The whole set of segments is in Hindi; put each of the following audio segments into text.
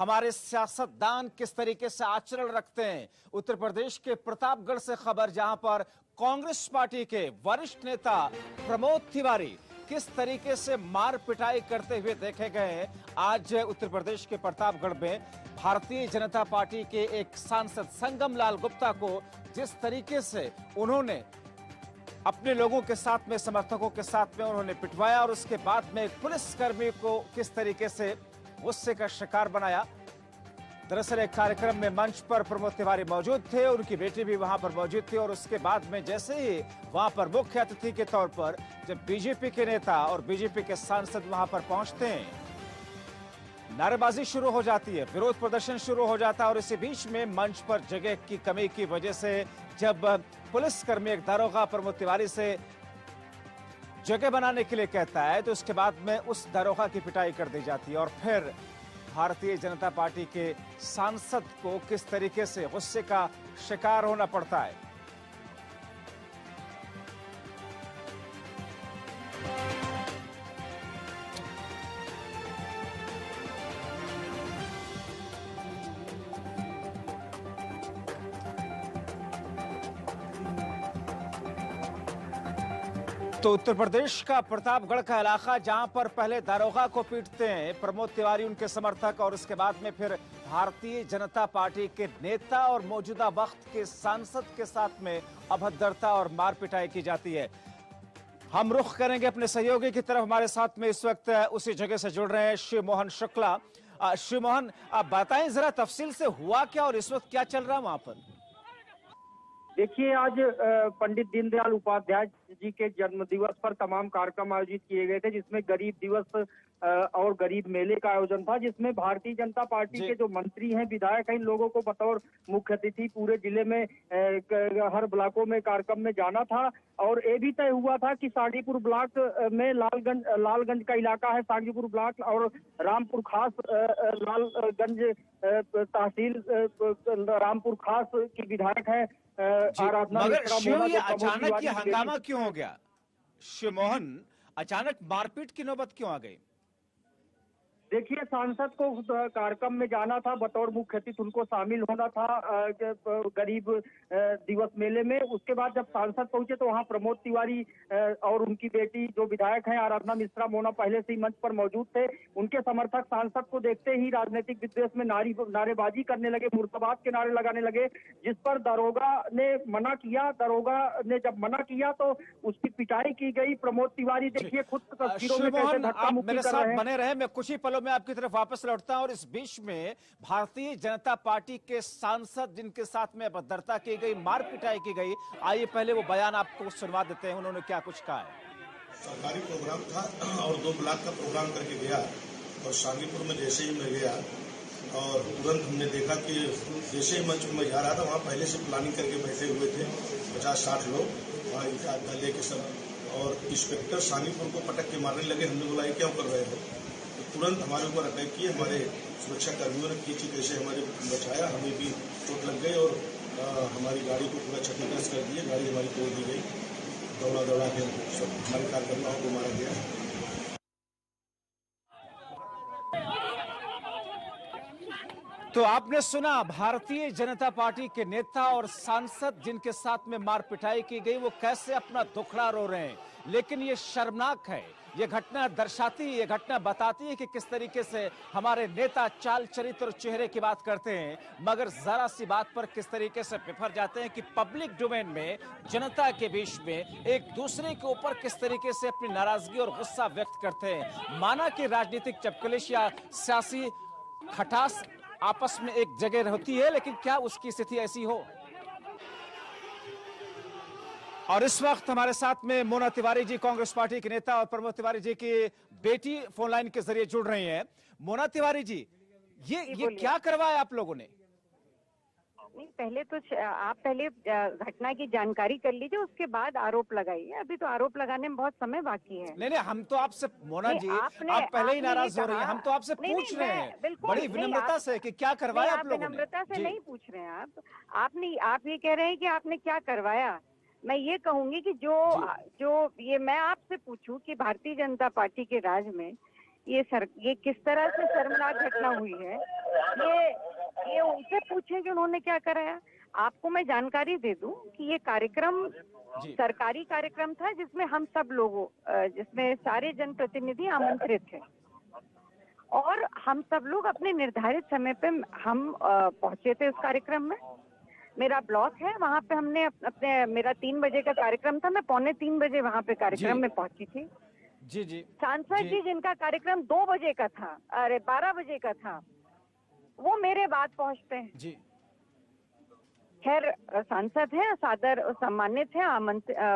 हमारे सियासतदान किस तरीके से आचरण रखते हैं। उत्तर प्रदेश के प्रतापगढ़ से खबर, जहां पर कांग्रेस पार्टी के वरिष्ठ नेता प्रमोद तिवारी किस तरीके से मार पिटाई करते हुए देखे गए। आज उत्तर प्रदेश के प्रतापगढ़ में भारतीय जनता पार्टी के एक सांसद संगम लाल गुप्ता को जिस तरीके से उन्होंने अपने लोगों के साथ में, समर्थकों के साथ में उन्होंने पिटवाया और उसके बाद में एक पुलिसकर्मी को किस तरीके से गुस्से का शिकार बनाया। दरअसल एक कार्यक्रम में मंच पर प्रमोद तिवारी मौजूद थे, उनकी बेटी भी वहां पर मौजूद थी और उसके बाद में जैसे ही वहां पर मुख्य अतिथि के तौर पर जब बीजेपी के नेता और बीजेपी के सांसद वहां पर पहुंचते हैं, नारेबाजी शुरू हो जाती है, विरोध प्रदर्शन शुरू हो जाता है और इसी बीच में मंच पर जगह की कमी की वजह से जब पुलिसकर्मी एक दारोगा प्रमोद तिवारी से जगह बनाने के लिए कहता है तो उसके बाद में उस दारोगा की पिटाई कर दी जाती है और फिर भारतीय जनता पार्टी के सांसद को किस तरीके से गुस्से का शिकार होना पड़ता है। तो उत्तर प्रदेश का प्रतापगढ़ का इलाका, जहां पर पहले दारोगा को पीटते हैं प्रमोद तिवारी, उनके समर्थक, और उसके बाद में फिर भारतीय जनता पार्टी के नेता और मौजूदा वक्त के सांसद के साथ में अभद्रता और मार पिटाई की जाती है। हम रुख करेंगे अपने सहयोगी की तरफ। हमारे साथ में इस वक्त उसी जगह से जुड़ रहे हैं शिव मोहन शुक्ला। शिव मोहन, आप बताएं जरा तफसील से हुआ क्या और इस वक्त क्या चल रहा है वहां पर। देखिए, आज पंडित दीनदयाल उपाध्याय जी के जन्म दिवस पर तमाम कार्यक्रम आयोजित किए गए थे, जिसमें गरीब दिवस और गरीब मेले का आयोजन था, जिसमें भारतीय जनता पार्टी के जो मंत्री हैं, विधायक हैं, इन लोगों को बतौर मुख्य अतिथि पूरे जिले में हर ब्लॉकों में कार्यक्रम में जाना था। और ये भी तय हुआ था कि सागीपुर ब्लॉक में लालगंज का इलाका है, सागीपुर ब्लॉक, और रामपुर खास लालगंज तहसील रामपुर खास की विधायक है आराधना मगर मिश्रा शिव, मोना, ये जो अचानक ये हंगामा क्यों हो गया? शिव मोहन, अचानक मारपीट की नौबत क्यों आ गई? देखिए, सांसद को कार्यक्रम में जाना था, बतौर मुख्य अतिथि उनको शामिल होना था गरीब दिवस मेले में। उसके बाद जब सांसद पहुंचे तो वहां प्रमोद तिवारी और उनकी बेटी जो विधायक हैं आराधना मिश्रा मोना पहले से ही मंच पर मौजूद थे। उनके समर्थक सांसद को देखते ही राजनीतिक विद्वेष में नारेबाजी करने लगे, मुर्दाबाद के नारे लगाने लगे, जिस पर दरोगा ने मना किया। दरोगा ने जब मना किया तो उसकी पिटाई की गई। प्रमोद तिवारी देखिए खुद तस्वीरों में कैसे धक्का मुक्की कर रहे हैं। बने रहे, मैं कुछ ही पलों में आपकी तरफ वापस लौटता हूं। और इस बीच में भारतीय जनता पार्टी के सांसद जिनके साथ में अभद्रता की गई, मार पिटाई की गई, आइए पहले वो बयान आपको सुनवा देते हैं, उन्होंने क्या कुछ कहा है। सरकारी प्रोग्राम था और 2 ब्लॉक का प्रोग्राम करके गया और शांगीपुर में जैसे ही मैं गया और तुरंत हमने देखा कि जैसे ही मंच में जा रहा था, वहाँ पहले से प्लानिंग करके बैठे हुए थे 50-60 लोग वहाँ इनका लेके सब, और इंस्पेक्टर शांगीपुर को पटक के मारने लगे। हमने बोला ये क्या कर रहे हो, तो तुरंत हमारे ऊपर अटैक किए। हमारे सुरक्षा कर्मियों ने किसी कैसे हमारे बचाया, हमें भी चोट लग गई और हमारी गाड़ी को पूरा क्षतिग्रस्त कर दिए, गाड़ी हमारी तोड़ दी गई। दौड़ा के सब हमारे कार्यकर्ताओं को मारा गया। तो आपने सुना, भारतीय जनता पार्टी के नेता और सांसद जिनके साथ में मार पिटाई की गई, वो कैसे अपना दुखड़ा रो रहे हैं। लेकिन ये शर्मनाक है, ये घटना दर्शाती है, ये घटना बताती है कि किस तरीके से हमारे नेता चाल चरित्र और चेहरे की बात करते हैं, मगर जरा सी बात पर किस तरीके से बिफर जाते हैं कि पब्लिक डोमेन में, जनता के बीच में एक दूसरे के ऊपर किस तरीके से अपनी नाराजगी और गुस्सा व्यक्त करते हैं। माना कि राजनीतिक चपकलिश या सियासी खटास आपस में एक जगह होती है, लेकिन क्या उसकी स्थिति ऐसी हो। और इस वक्त हमारे साथ में मोना तिवारी जी, कांग्रेस पार्टी के नेता, और प्रमोद तिवारी जी की बेटी फोन लाइन के जरिए जुड़ रही हैं। मोना तिवारी जी, ये क्या करवाया आप लोगों ने? नहीं, पहले तो आप पहले घटना की जानकारी कर लीजिए, उसके बाद आरोप लगाइए। अभी तो आरोप लगाने में बहुत समय बाकी है। नहीं, हम तो आपसे, मोना जी, आप पहले ही नाराज हो रही हैं, हम तो आपसे पूछ रहे हैं बड़ी विनम्रता से कि क्या करवाया आप लोगों ने। विनम्रता से नहीं पूछ रहे हैं आप ये कह रहे हैं कि आपने क्या करवाया। मैं ये कहूंगी कि जो ये मैं आपसे पूछूं कि भारतीय जनता पार्टी के राज में ये किस तरह से शर्मनाक घटना हुई है, ये उनसे पूछें कि उन्होंने क्या कराया। आपको मैं जानकारी दे दूं कि ये कार्यक्रम सरकारी कार्यक्रम था जिसमें हम सब लोगों जिसमें सारे जनप्रतिनिधि आमंत्रित थे और हम सब लोग अपने निर्धारित समय पे हम पहुंचे थे उस कार्यक्रम में। मेरा ब्लॉक है, वहां पे हमने अपने मेरा 3 बजे का कार्यक्रम था, मैं 2:45 बजे वहां पे कार्यक्रम में पहुंची थी। जी सांसद जी जिनका कार्यक्रम 2 बजे का था, अरे 12 बजे का था, वो मेरे बाद पहुंचते हैं। जी खैर सांसद है, सादर सम्मानित है,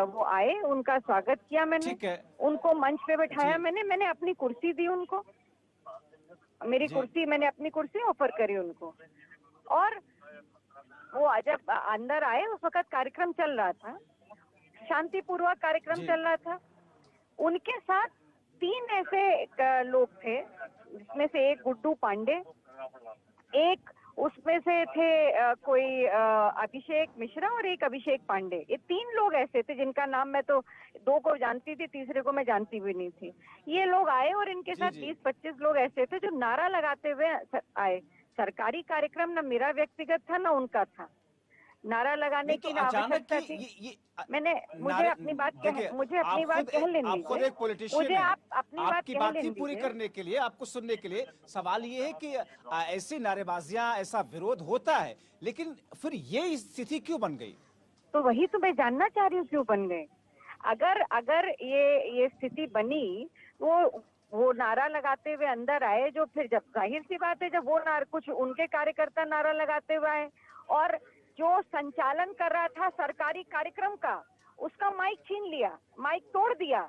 वो आए, उनका स्वागत किया मैंने, ठीक है। उनको मंच पे बैठाया मैंने अपनी कुर्सी दी उनको, मैंने अपनी कुर्सी ऑफर करी उनको। और वो जब अंदर आए उस वक्त कार्यक्रम चल रहा था, शांतिपूर्वक कार्यक्रम चल रहा था। उनके साथ 3 ऐसे लोग थे, जिसमें से एक गुड्डू पांडे, एक उसमें से थे कोई अभिषेक मिश्रा और एक अभिषेक पांडे। ये 3 लोग ऐसे थे जिनका नाम मैं तो 2 को जानती थी, तीसरे को मैं जानती भी नहीं थी। ये लोग आए और इनके साथ 20-25 लोग ऐसे थे जो नारा लगाते हुए आए। सरकारी कार्यक्रम ना मेरा व्यक्तिगत था ना उनका था, नारा लगाने की आवश्यकता थी। मुझे अपनी बात कह लेने दीजिए। आप खुद एक पॉलिटिशियन मुझे हैं, आप अपनी बात आपकी बात ही पूरी करने के लिए, आपको सुनने के लिए सवाल ये है कि ऐसी नारेबाजियां, ऐसा विरोध होता है, लेकिन फिर ये स्थिति क्यों बन गई? तो वही तो मैं जानना चाह रही हूँ, क्यों बन गए। अगर ये स्थिति बनी, वो नारा लगाते हुए अंदर आए, जो फिर जब जाहिर सी बात है, जब वो कुछ उनके कार्यकर्ता नारा लगाते हुए आए और जो संचालन कर रहा था सरकारी कार्यक्रम का, उसका माइक छीन लिया, माइक तोड़ दिया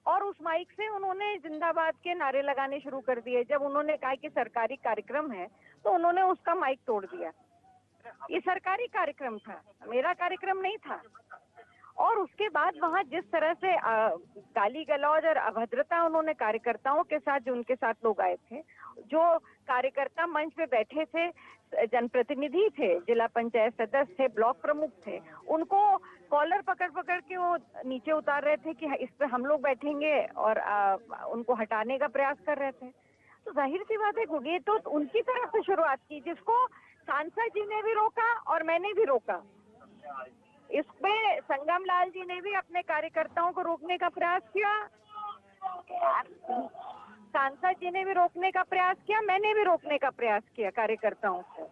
और उस माइक से उन्होंने जिंदाबाद के नारे लगाने शुरू कर दिए। जब उन्होंने कहा कि सरकारी कार्यक्रम है तो उन्होंने उसका माइक तोड़ दिया। ये सरकारी कार्यक्रम था, मेरा कार्यक्रम नहीं था। और उसके बाद वहां जिस तरह से गाली गलौज और अभद्रता उन्होंने कार्यकर्ताओं के साथ, जो उनके साथ लोग आए थे, जो कार्यकर्ता मंच पे बैठे थे, जनप्रतिनिधि थे, जिला पंचायत सदस्य थे, ब्लॉक प्रमुख थे, उनको कॉलर पकड़ के वो नीचे उतार रहे थे कि इस पे हम लोग बैठेंगे और उनको हटाने का प्रयास कर रहे थे। तो जाहिर सी बात है, ये तो उनकी तरफ से शुरुआत की, जिसको सांसद जी ने भी रोका और मैंने भी रोका। इसमें संगम लाल जी ने भी अपने कार्यकर्ताओं को रोकने का प्रयास किया, सांसद जी ने भी रोकने का प्रयास किया, मैंने भी रोकने का प्रयास किया कार्यकर्ताओं को।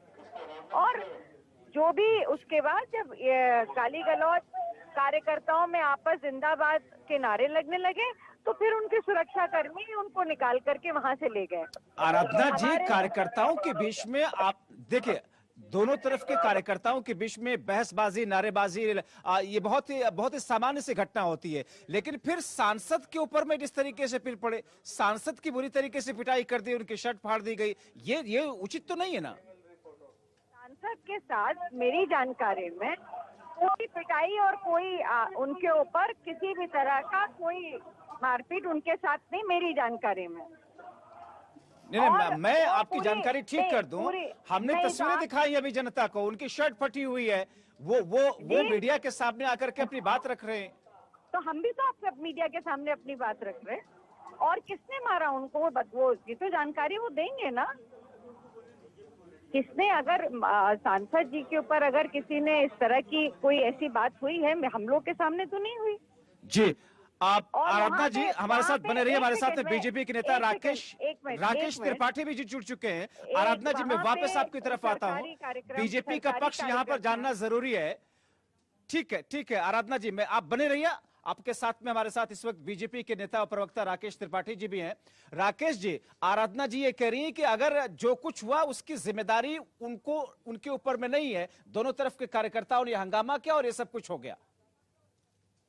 और जो भी उसके बाद जब गाली गलौज कार्यकर्ताओं में आपस जिंदाबाद के नारे लगने लगे, तो फिर उनके सुरक्षा कर्मी उनको निकाल करके वहां से ले गए। आराधना जी, कार्यकर्ताओं के बीच में आप देखिए, दोनों तरफ के कार्यकर्ताओं के बीच में बहसबाजी, नारेबाजी, ये बहुत ही सामान्य सी घटना होती है, लेकिन फिर सांसद के ऊपर में जिस तरीके से फिर पड़े, सांसद की बुरी तरीके से पिटाई कर दी, उनकी शर्ट फाड़ दी गई, ये उचित तो नहीं है ना। सांसद के साथ मेरी जानकारी में कोई पिटाई और कोई उनके ऊपर किसी भी तरह का कोई मारपीट उनके साथ नहीं, मेरी जानकारी में। नहीं, मैं आपकी जानकारी ठीक कर दूं, हमने तस्वीरें दिखाई अभी जनता को, उनकी शर्ट फटी हुई है, वो मीडिया के सामने आकर के अपनी बात रख रहे हैं। तो हम भी तो आपसे मीडिया के सामने अपनी बात रख रहे हैं। और किसने मारा उनको, वो ये तो जानकारी वो देंगे ना। किसने, अगर सांसद जी के ऊपर अगर किसी ने इस तरह की कोई ऐसी बात हुई है, हम लोग के सामने तो नहीं हुई जी। आप आराधना जी हमारे साथ बने रहिए, हमारे साथ बीजेपी के नेता राकेश त्रिपाठी भी जुड़ चुके हैं। आराधना जी, मैं वापस आपकी तरफ आता हूँ, बीजेपी का पक्ष यहाँ पर जानना जरूरी है। ठीक है आराधना जी, मैं आप बने रहिए, आपके साथ में हमारे साथ इस वक्त बीजेपी के नेता और प्रवक्ता राकेश त्रिपाठी जी भी हैं। राकेश जी, आराधना जी ये कह रही है कि अगर जो कुछ हुआ उसकी जिम्मेदारी उनके ऊपर में नहीं है, दोनों तरफ के कार्यकर्ताओं ने हंगामा किया और ये सब कुछ हो गया।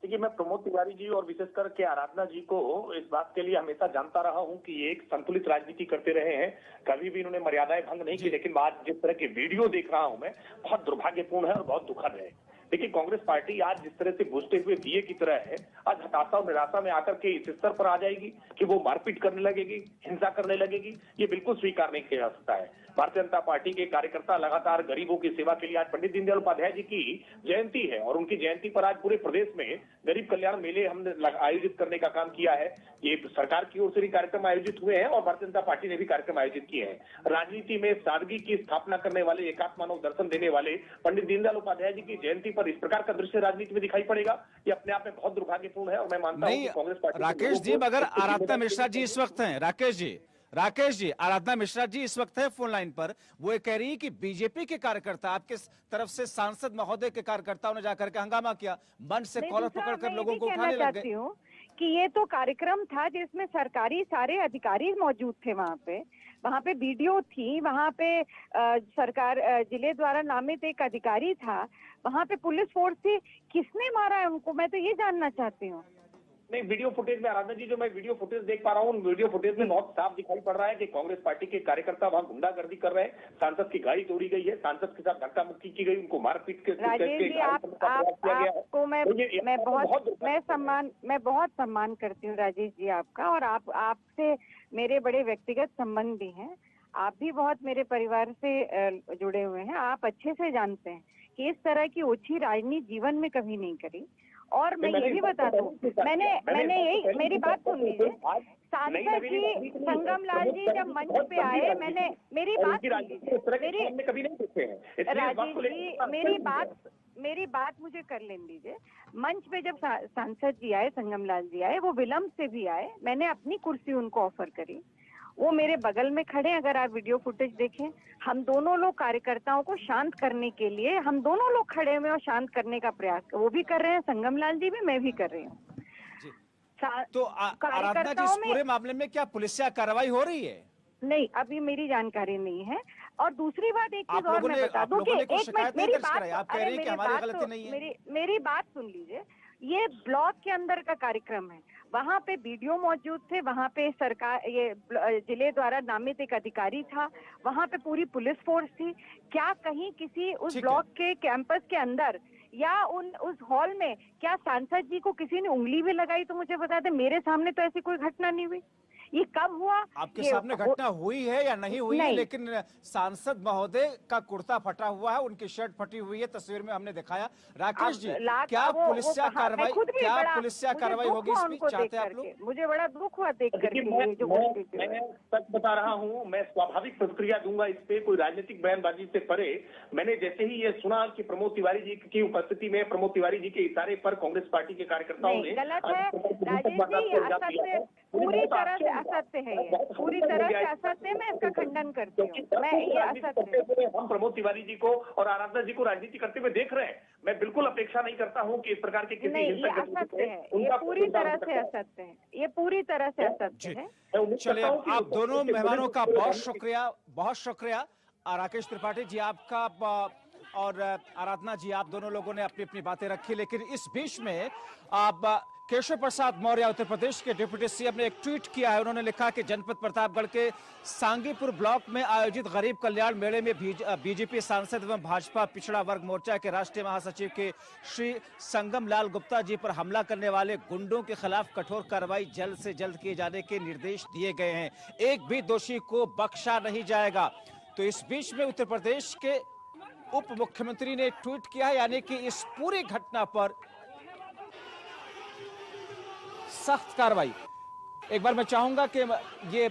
देखिए, मैं प्रमोद तिवारी जी और विशेषकर के आराधना जी को इस बात के लिए हमेशा जानता रहा हूं कि ये एक संतुलित राजनीति करते रहे हैं, कभी भी इन्होंने मर्यादाएं भंग नहीं की। लेकिन आज जिस तरह की वीडियो देख रहा हूं मैं, बहुत दुर्भाग्यपूर्ण है और बहुत दुखद है। देखिए, कांग्रेस पार्टी आज जिस तरह से बुझते हुए दिए की तरह है, आज हताशा और निराशा में आकर के इस स्तर पर आ जाएगी कि वो मारपीट करने लगेगी, हिंसा करने लगेगी, ये बिल्कुल स्वीकार नहीं किया जा सकता है। भारतीय जनता पार्टी के कार्यकर्ता लगातार गरीबों की सेवा के लिए, आज पंडित दीनदयाल उपाध्याय जी की जयंती है और उनकी जयंती पर आज पूरे प्रदेश में गरीब कल्याण मेले हमने आयोजित करने का काम किया है। ये सरकार की ओर से भी कार्यक्रम आयोजित हुए हैं और भारतीय जनता पार्टी ने भी कार्यक्रम आयोजित किए हैं। राजनीति में सादगी की स्थापना करने वाले, एकात्म मानव दर्शन देने वाले पंडित दीनदयाल उपाध्याय जी की जयंती पर इस प्रकार का दृश्य राजनीति में दिखाई पड़ेगा, ये अपने आप में बहुत दुर्भाग्यपूर्ण है। और मैं मानता हूं कि कांग्रेस पार्टी राकेश जी, मगर आराधना मिश्रा जी इस वक्त हैं, राकेश जी आराधना मिश्रा जी इस वक्त है फोन लाइन पर। वो ये कह रही है कि बीजेपी के कार्यकर्ता, आपके तरफ से सांसद महोदय के कार्यकर्ताओं ने जाकर के हंगामा किया, मंच से कॉलर पकड़कर लोगों को उठाने लग गए। कि ये तो कार्यक्रम था जिसमें सरकारी सारे अधिकारी मौजूद थे। वहाँ पे वीडियो थी, वहाँ पे सरकार जिले द्वारा नामित एक अधिकारी था, वहाँ पे पुलिस फोर्स थी। किसने मारा है उनको, मैं तो ये जानना चाहती हूँ। नहीं, वीडियो फुटेज में आराधना जी, जो मैं वीडियो फुटेज देख पा रहा हूँ, उन वीडियो फुटेज में बहुत साफ दिखाई पड़ रहा है कि कांग्रेस पार्टी के कार्यकर्ता वहां गुंडागर्दी कर रहे हैं। सांसद की गाड़ी तोड़ी गई है, सांसद के साथ धक्का मुक्की की गई, उनको मारपीट के राजेश जी, आपको मैं बहुत सम्मान करती हूँ राजेश जी आपका, और आपसे मेरे बड़े व्यक्तिगत संबंध भी हैं। आप भी बहुत मेरे परिवार से जुड़े हुए हैं। आप अच्छे से जानते हैं कि इस तरह की ओछी राजनीति जीवन में कभी नहीं करी। और मैं ये भी बता दूं, मैंने यही, मेरी बात सुन लीजिए, सांसद जी संगम लाल जी जब मंच पे आए, मैंने मेरी बात राजेश जी, मेरी बात मुझे कर लेने दीजिए। मंच पे जब सांसद जी आए, संगम लाल जी आए, वो विलम्ब से भी आए, मैंने अपनी कुर्सी उनको ऑफर करी। वो मेरे बगल में खड़े, अगर आप वीडियो फुटेज देखें, हम दोनों लोग कार्यकर्ताओं को शांत करने के लिए हम दोनों लोग खड़े हुए और शांत करने का प्रयास वो भी कर रहे हैं, संगम लाल जी भी, मैं भी कर रही हूँ। तो आराधना जी, इस पूरे मामले में क्या पुलिसिया कार्रवाई हो रही है? नहीं, अभी मेरी जानकारी नहीं है। और दूसरी बात, एक चीज और मैं बता दूं कि एक मिनट, मेरी बात सुन लीजिए। ये ब्लॉक के अंदर का कार्यक्रम है, वहाँ पे वीडियो मौजूद थे, वहाँ पे सरकार, ये जिले द्वारा नामित एक अधिकारी था, वहाँ पे पूरी पुलिस फोर्स थी। क्या कहीं किसी उस ब्लॉक के कैंपस के अंदर या उस हॉल में क्या सांसद जी को किसी ने उंगली भी लगाई? तो मुझे बता दे, मेरे सामने तो ऐसी कोई घटना नहीं हुई। ये कब हुआ? आपके सामने घटना हुई है या नहीं हुई है, लेकिन सांसद महोदय का कुर्ता फटा हुआ है, उनकी शर्ट फटी हुई है, तस्वीर में हमने दिखाया। राकेश जी, क्या पुलिसिया कार्रवाई होगी इस बीच, चाहते हैं आप लोग? मुझे बड़ा दुख हुआ देख करके। मैं सच बता रहा हूँ, मैं स्वाभाविक प्रतिक्रिया दूंगा इस पे, कोई राजनीतिक बयानबाजी से परे। मैंने जैसे ही ये सुना कि प्रमोद तिवारी जी की उपस्थिति में, प्रमोद तिवारी जी के इशारे पर कांग्रेस पार्टी के कार्यकर्ताओं ने, गलत है राजेश जी, पूरी तरह से असत्य है, ये पूरी तरह से असत्य है। मैं इसका खंडन करती हूँ। मैं ये असत्य, हम प्रमोद तिवारी जी को और आराधना जी को राजनीति करते हुए देख रहे हैं। मैं बिल्कुल अपेक्षा नहीं करता हूँ कि इस प्रकार के किसी ये असत्य है, ये पूरी तरह से असत्य है, ये पूरी तरह से असत्य है। चलिए, आप दोनों मेहमानों का बहुत शुक्रिया। राकेश त्रिपाठी जी आपका और आराधना जी, आप दोनों लोगों ने अपनी अपनी बातें रखी, लेकिन इस बीच में आप केशव प्रसाद मौर्य उत्तर प्रदेश के डिप्टी सीएम ने एक ट्वीट किया है। उन्होंने लिखा कि जनपद प्रतापगढ़ के सांगीपुर ब्लॉक में आयोजित गरीब कल्याण मेले में बीजेपी सांसद एवं भाजपा पिछड़ा वर्ग मोर्चा के राष्ट्रीय महासचिव के श्री संगम लाल गुप्ता जी पर हमला करने वाले गुंडों के खिलाफ कठोर कार्रवाई जल्द से जल्द किए जाने के निर्देश दिए गए हैं। एक भी दोषी को बख्शा नहीं जाएगा। तो इस बीच में उत्तर प्रदेश के उप मुख्यमंत्री ने ट्वीट किया है, यानी कि इस पूरी घटना पर सख्त कार्रवाई। एक बार मैं चाहूंगा कि ये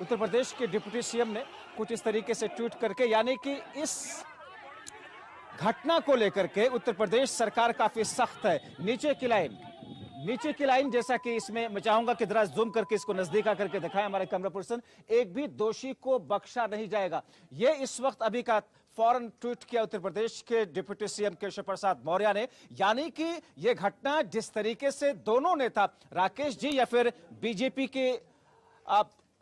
उत्तर प्रदेश के डिप्टी सीएम ने कुछ इस तरीके से ट्वीट करके, यानी कि इस घटना को लेकर के उत्तर प्रदेश सरकार काफी सख्त है। नीचे की लाइन जैसा कि इसमें मैं चाहूंगा कि जरा जूम करके इसको नजदीक आकर के दिखाएं हमारे कैमरा पर्सन। एक भी दोषी को बख्शा नहीं जाएगा, ये इस वक्त अभी का फौरन ट्वीट किया उत्तर प्रदेश के डिप्टी सीएम केशव प्रसाद मौर्य ने। यानी कि यह घटना जिस तरीके से दोनों नेता, राकेश जी या फिर बीजेपी के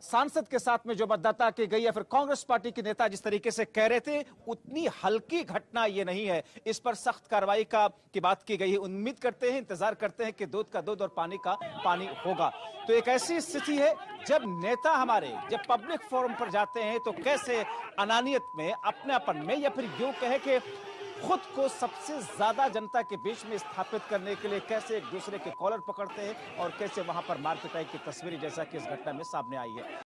सांसद के साथ में जो मतदाता की गई या फिर कांग्रेस पार्टी के नेता जिस तरीके से कह रहे थे, उतनी हल्की घटना ये नहीं है। इस पर सख्त कार्रवाई की बात की गई है। उम्मीद करते हैं, इंतजार करते हैं कि दूध का दूध और पानी का पानी होगा। तो एक ऐसी स्थिति है जब नेता हमारे जब पब्लिक फोरम पर जाते हैं तो कैसे अनानियत में, अपनेपन में, या फिर यूं कहे कि खुद को सबसे ज्यादा जनता के बीच में स्थापित करने के लिए कैसे एक दूसरे के कॉलर पकड़ते हैं और कैसे वहां पर मार पिटाई की तस्वीरें जैसा कि इस घटना में सामने आई है।